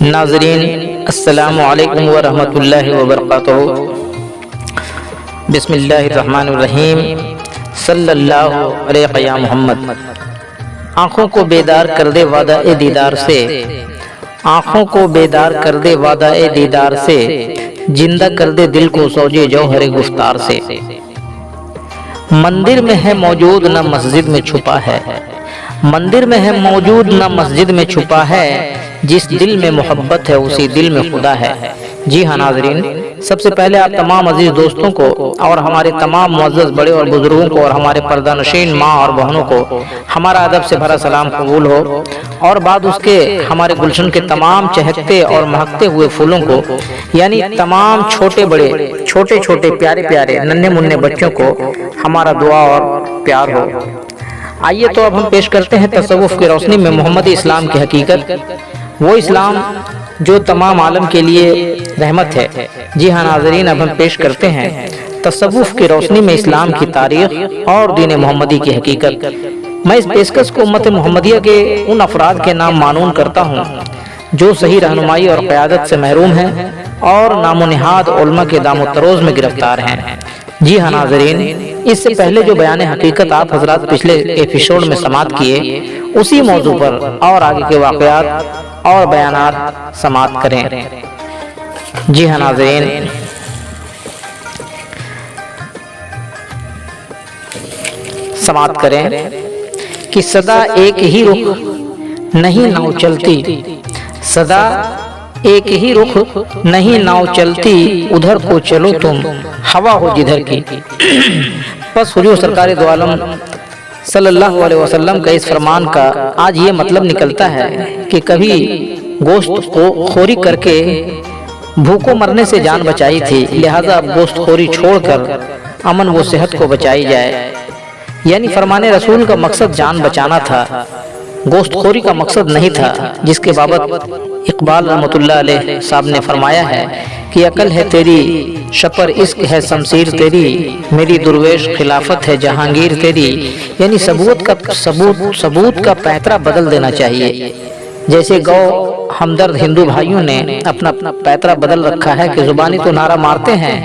ناظرین السلام علیکم ورحمۃ اللہ وبرکاتہ۔ بسم اللہ الرحمن الرحیم۔ صلی اللہ علیہ یا محمد۔ آنکھوں کو بیدار کر دے وعدہ دیدار سے، آنکھوں کو بیدار کر دے وعدہ دیدار سے، زندہ کر دے دل کو سوجے جوہر گفتار سے۔ مندر میں ہے موجود نہ مسجد میں چھپا ہے، مندر میں ہے موجود نہ مسجد میں چھپا ہے، جس دل میں محبت ہے اسی دل میں خدا ہے۔ جی ہاں ناظرین، سب سے پہلے آپ تمام عزیز دوستوں کو اور ہمارے تمام معزز بڑے اور بزرگوں کو اور ہمارے پردہ نشین ماں اور بہنوں کو ہمارا ادب سے بھرا سلام قبول ہو، اور بعد اس کے ہمارے گلشن کے تمام چہکتے اور مہکتے ہوئے پھولوں کو، یعنی تمام چھوٹے بڑے چھوٹے چھوٹے پیارے پیارے ننھے منھے بچوں کو ہمارا دعا اور پیار ہو۔ آئیے تو اب ہم پیش کرتے ہیں تصوف کی روشنی میں محمدی اسلام کی حقیقت، وہ اسلام جو تمام عالم کے لیے رحمت ہے۔ جی ہاں ناظرین، اب ہم پیش کرتے ہیں تصوف کی روشنی میں اسلام کی تاریخ اور دین محمدی کی حقیقت۔ میں اس پیشکش کو امت محمدیہ کے ان افراد کے نام معنون کرتا ہوں جو صحیح رہنمائی اور قیادت سے محروم ہیں اور نام و نہاد علماء کے دام و تروز میں گرفتار ہیں۔ جی ہاں ناظرین، اس سے پہلے جو بیان حقیقت آپ حضرات پچھلے ایپیسوڈ میں سماعت کیے، اسی موضوع پر اور آگے کے واقعات اور بیانات سماعت کریں۔ جی ہاں ناظرین، سماعت کریں کہ صدا ایک ہی رخ نہیں ناؤ چلتی، صدا ایک ہی رخ نہیں ناؤ چلتی، ادھر کو چلو تم ہوا ہو جدھر کی۔ بس حضور سرکار دو عالم صلی اللہ علیہ وسلم کا اس فرمان کا آج یہ مطلب نکلتا ہے کہ کبھی گوشت کو خوری کر کے بھوکوں مرنے سے جان بچائی تھی، لہذا اب گوشت خوری چھوڑ کر امن و صحت کو بچائی جائے۔ یعنی فرمان رسول کا مقصد جان بچانا تھا، گوشت خوری کا مقصد نہیں تھا، جس کے بابت اقبال رحمۃ اللہ علیہ صاحب نے فرمایا ہے کہ عقل ہے تیری شپر عشق ہے شمشیر تیری، میری درویش خلافت ہے جہانگیر تیری۔ یعنی ثبوت کا پیترا بدل دینا چاہیے۔ جیسے گو ہمدرد ہندو بھائیوں نے اپنا پیترا بدل رکھا ہے کہ زبانی تو نعرہ مارتے ہیں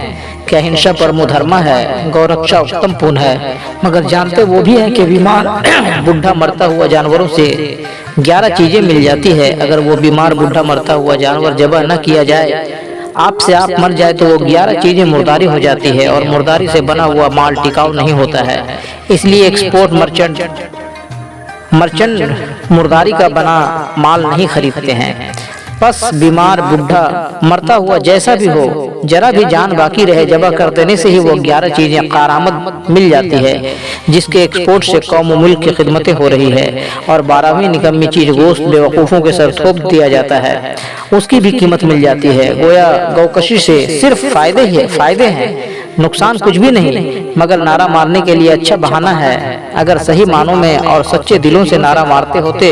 کہ اہنسا پرمو دھرما ہے، گو رکشا اتم پون ہے، مگر جانتے وہ بھی ہیں کہ بیمار بڈھا مرتا ہوا جانوروں سے 11 چیزیں مل جاتی ہے، اگر وہ بیمار بڈھا مرتا ہوا جانور ذبح نہ کیا جائے، آپ سے آپ مر جائے تو وہ 11 چیزیں مرداری ہو جاتی ہے، اور مرداری سے بنا ہوا مال ٹکاؤ نہیں ہوتا ہے۔ اس لیے ایکسپورٹ مرچنٹ مرداری کا بنا مال نہیں خریدتے ہیں۔ بس بیمار بڈھا مرتا ہوا جیسا بھی ہو، ذرا بھی جان باقی رہے ذبح کر دینے سے ہی وہ 11 چیزیں کارآمد مل جاتی ہے، جس کے ایکسپورٹ سے قوم و ملک کی خدمتیں ہو رہی ہے، اور 12ویں نکمی چیز گوشت بے وقوفوں کے سر تھوپ دیا جاتا ہے، اس کی بھی قیمت مل جاتی ہے۔ گویا گوکشی سے صرف فائدے ہیں، نقصان کچھ بھی نہیں، مگر نعرہ مارنے کے لیے اچھا بہانہ ہے۔ اگر صحیح معنوں میں اور سچے دلوں سے نعرہ مارتے ہوتے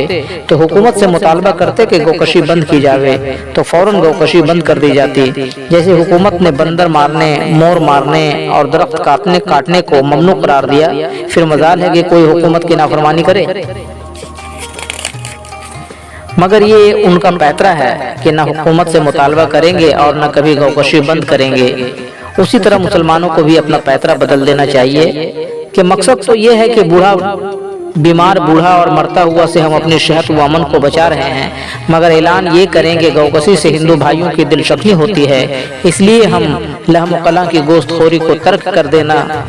تو حکومت سے مطالبہ کرتے کہ گوکشی بند کی جاوے، تو فوراً گوکشی بند کر دی جاتی۔ جیسے حکومت نے بندر مارنے، مور مارنے اور درخت کاٹنے کو ممنوع قرار دیا، پھر مجال ہے کہ کوئی حکومت کی نافرمانی کرے؟ مگر یہ ان کا پیترا ہے کہ نہ حکومت سے مطالبہ کریں گے اور نہ کبھی گوکشی بند کریں گے۔ اسی طرح مسلمانوں کو بھی اپنا پیترا بدل دینا چاہیے کہ مقصد تو یہ ہے کہ بیمار بوڑھا اور مرتا ہوا سے ہم اپنی صحت و امن کو بچا رہے ہیں، مگر اعلان یہ کریں کہ گوکشی سے ہندو بھائیوں کی دل شکنی ہوتی ہے، اس لیے ہم لحم و کلاں کی گوشت خوری کو ترک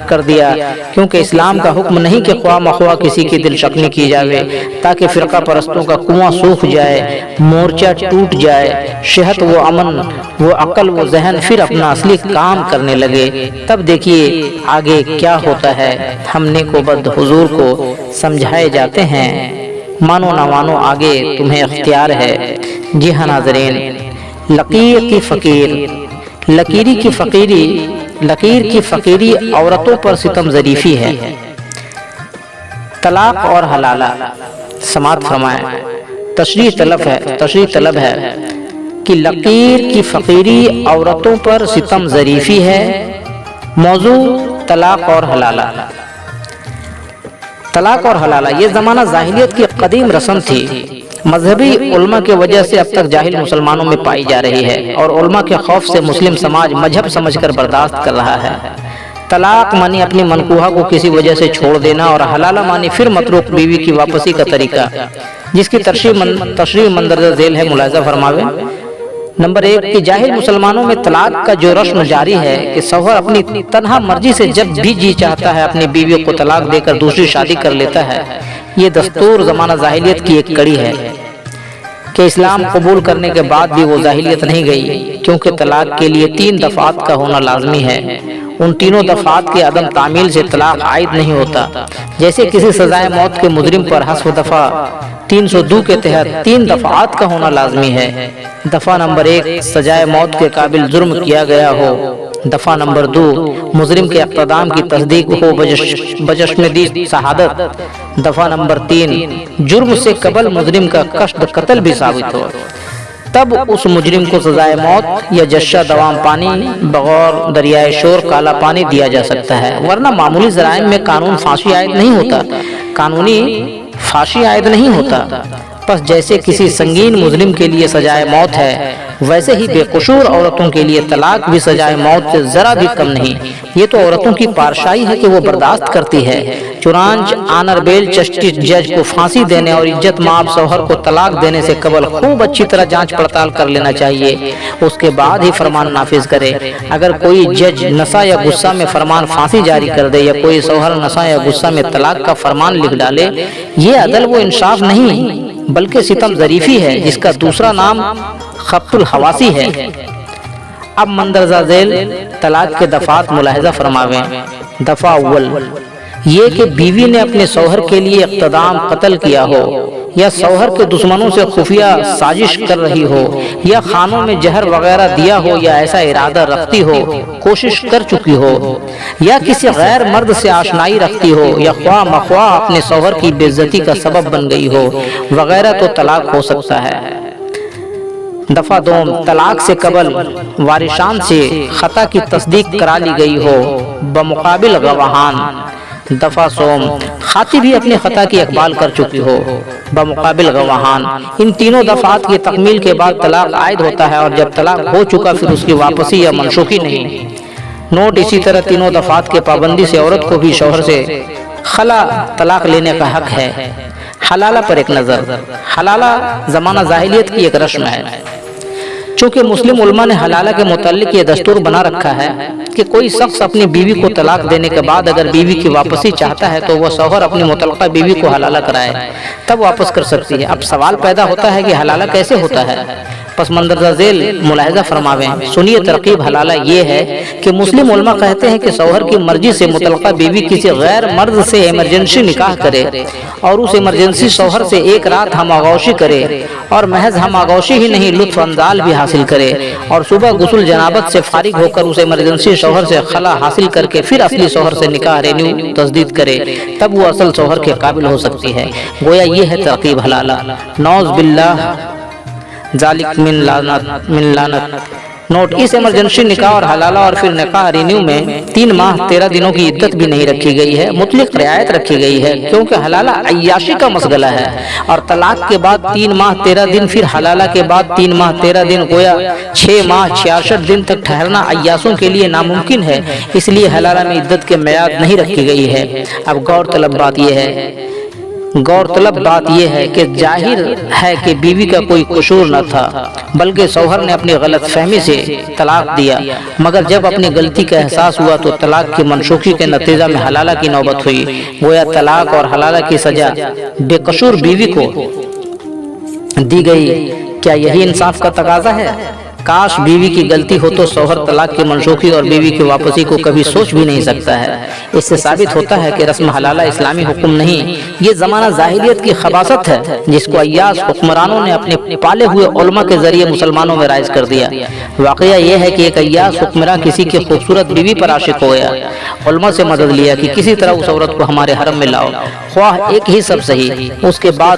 کر دیا، کیونکہ اسلام کا حکم نہیں کہ خواہ مخواہ کسی کی دل شکنی کی جاوے، تاکہ فرقہ پرستوں کا کنواں سوکھ جائے، مورچہ ٹوٹ جائے، صحت و امن وہ عقل و ذہن پھر اپنا اصلی کام کرنے لگے۔ تب دیکھیے آگے کیا ہوتا ہے۔ ہم نیک و بد حضور کو سمجھائے جاتے ہیں، مانو نہ مانو آگے تمہیں اختیار ہے۔ جی ہاں ناظرین، لکیر کی فقیری عورتوں پر ستم ظریفی ہے۔ طلاق اور حلالہ، سماعت فرمائیں، تشریح طلب ہے کہ لکیر کی فقیری عورتوں پر ستم ظریفی ہے۔ موضوع طلاق اور حلالہ۔ طلاق اور حلالہ یہ زمانہ جاہلیت کی قدیم رسم تھی، مذہبی علماء کی وجہ سے اب تک جاہل مسلمانوں میں پائی جا رہی ہے، اور علماء کے خوف سے مسلم سماج مذہب سمجھ کر برداشت کر رہا ہے۔ طلاق مانی اپنی منکوحہ کو کسی وجہ سے چھوڑ دینا، اور حلالہ مانی پھر متروک بیوی کی واپسی کا طریقہ، جس کی تشریح مندرجہ ذیل ہے، ملاحظہ فرماوے۔ نمبر 1 کہ جاہل مسلمانوں میں طلاق کا جو رسم جاری ہے کہ شوہر اپنی تنہا مرضی سے جب بھی جی چاہتا ہے اپنی بیوی کو طلاق دے کر دوسری شادی کر لیتا ہے، یہ دستور زمانہ جاہلیت کی ایک کڑی ہے کہ اسلام قبول کرنے کے بعد بھی وہ جاہلیت نہیں گئی، کیونکہ طلاق کے لیے 3 دفعات کا ہونا لازمی ہے۔ ان تینوں دفعات کے عدم تعمیل سے طلاق عائد نہیں ہوتا، جیسے کسی سزائے موت کے مجرم پر حذف دفعہ 302 کے تحت 3 دفعات کا ہونا لازمی ہے۔ دفعہ نمبر 1 سزائے موت کے قابل جرم کیا گیا ہو، دفعہ نمبر 2 مجرم کے اقدام کی تصدیق ہو بجشمدی شہادت، دفعہ نمبر 3 جرم سے قبل مجرم کا قتل بھی ثابت ہو، تب اس مجرم کو سزائے موت یا جشہ دوام پانی بغور دریائے شور کالا پانی دیا جا سکتا ہے، ورنہ معمولی جرائم میں قانون پھانسی عائد نہیں ہوتا، قانونی پھانسی عائد نہیں ہوتا۔ پس جیسے کسی سنگین مجرم کے لیے سزائے موت ہے، ویسے ہی بے قصور عورتوں کے لیے طلاق بھی سزائے موت سے ذرا بھی کم نہیں۔ یہ تو عورتوں کی پارشائی ہے کہ وہ برداشت کرتی ہے۔ چنانچہ آنربیل چسٹس جج کو پھانسی دینے اور عزت مآب شوہر کو طلاق دینے سے قبل خوب اچھی طرح جانچ پڑتال کر لینا چاہیے، اس کے بعد ہی فرمان نافذ کرے۔ اگر کوئی جج نشہ یا غصہ میں فرمان پھانسی جاری کر دے، یا کوئی شوہر نشہ یا غصہ میں طلاق کا فرمان لکھ ڈالے، یہ عدل و انصاف نہیں بلکہ ستم ظریفی ہے، جس کا دوسرا نام خبط الحواسی ہے۔ اب مندرجہ ذیل طلاق کے دفعات ملاحظہ فرماویں۔ دفعہ اول یہ کہ بیوی نے اپنے شوہر کے لیے اقتدام قتل کیا ہو، یا شوہر کے دشمنوں سے خفیہ سازش کر رہی ہو، یا خانوں میں زہر وغیرہ دیا ہو، یا ایسا ارادہ رکھتی ہو، کوشش کر چکی ہو، یا کسی غیر مرد سے آشنائی رکھتی ہو، یا خواہ مخواہ اپنے شوہر کی بے عزتی کا سبب بن گئی ہو وغیرہ، تو طلاق ہو سکتا ہے۔ دفعہ دوم طلاق سے قبل وارثان سے خطا کی تصدیق کرا لی گئی ہو بمقابل گواہان۔ دفعہ سوم خاطی بھی اپنی خطا کی اقبال کر چکی ہو بمقابل گواہان۔ ان تینوں دفعات کی تکمیل کے بعد طلاق عائد ہوتا ہے، اور جب طلاق ہو چکا پھر اس کی واپسی یا منسوخی نہیں۔ نوٹ اسی طرح تینوں دفعات کے پابندی سے عورت کو بھی شوہر سے خلا طلاق لینے کا حق ہے۔ حلالہ پر ایک نظر۔ حلالہ زمانہ جاہلیت کی ایک رسم ہے۔ چونکہ مسلم علماء نے حلالہ کے متعلق یہ دستور بنا رکھا ہے کہ کوئی شخص اپنی بیوی کو طلاق دینے کے بعد اگر بیوی کی واپسی چاہتا ہے تو وہ شوہر اپنی متعلقہ بیوی کو حلالہ کرائے، تب واپس کر سکتی ہے۔ اب سوال پیدا ہوتا ہے کہ حلالہ کیسے ہوتا ہے؟ پس مندرجہ ذیل ملاحظہ فرماویں۔ سنیے ترکیب حلالہ یہ ہے کہ مسلم علماء کہتے ہیں کہ شوہر کی مرضی سے متعلقہ بیوی کسی غیر مرد سے ایمرجنسی نکاح کرے، اور اس ایمرجنسی شوہر سے ایک رات ہم آغوشی کرے، اور محض ہم آغوشی ہی نہیں لطف اندال بھی حاصل کرے، اور صبح غسل جنابت سے فارغ ہو کر اس ایمرجنسی شوہر سے خلا حاصل کر کے پھر اصلی شوہر سے نکاح رینیو تجدید کرے، تب وہ اصل شوہر کے قابل ہو سکتی ہے۔ گویا یہ ہے ترکیب حلالہ۔ نعوذ باللہ ذالک من لعنت۔ نوٹ اس ایمرجنسی نکاح اور حلالہ اور پھر نکاح رینیو میں 3 ماہ 13 دنوں کی عدت بھی نہیں رکھی گئی ہے، مطلق رعایت رکھی گئی ہے، کیونکہ حلالہ عیاشی کا مسئلہ ہے، اور طلاق کے بعد 3 ماہ 13 دن، پھر حلالہ کے بعد 3 ماہ 13 دن، گویا 6 ماہ 66 دن تک ٹھہرنا عیاشوں کے لیے ناممکن ہے، اس لیے حلالہ میں عدت کے میعاد نہیں رکھی گئی ہے۔ اب غور طلب بات یہ ہے کہ ظاہر ہے کہ بیوی کا کوئی قصور نہ تھا، بلکہ شوہر نے اپنی غلط فہمی سے طلاق دیا، مگر جب اپنی غلطی کا احساس ہوا تو طلاق کی منسوخی کے نتیجہ میں حلالہ کی نوبت ہوئی۔ گویا طلاق اور حلالہ کی سزا بے قصور بیوی کو دی گئی۔ کیا یہی انصاف کا تقاضا ہے؟ کاش بیوی کی غلطی ہو تو شوہر طلاق کی منسوخی اور بیوی کی واپسی کو کبھی سوچ بھی نہیں سکتا ہے۔ اس سے ثابت ہوتا ہے کہ رسم حلالہ اسلامی حکم نہیں، یہ زمانہ جاہلیت کی خباثت ہے، جس کو عیاش حکمرانوں نے اپنے پالے ہوئے علماء کے ذریعے مسلمانوں میں رائج کر دیا۔ واقعہ یہ ہے کہ ایک عیاش حکمراں کسی کی خوبصورت بیوی پر عاشق ہو گیا، علماء سے مدد لیا کہ کسی طرح اس عورت کو ہمارے حرم میں لاؤ، خواہ ایک ہی سب صحیح۔ اس کے بعد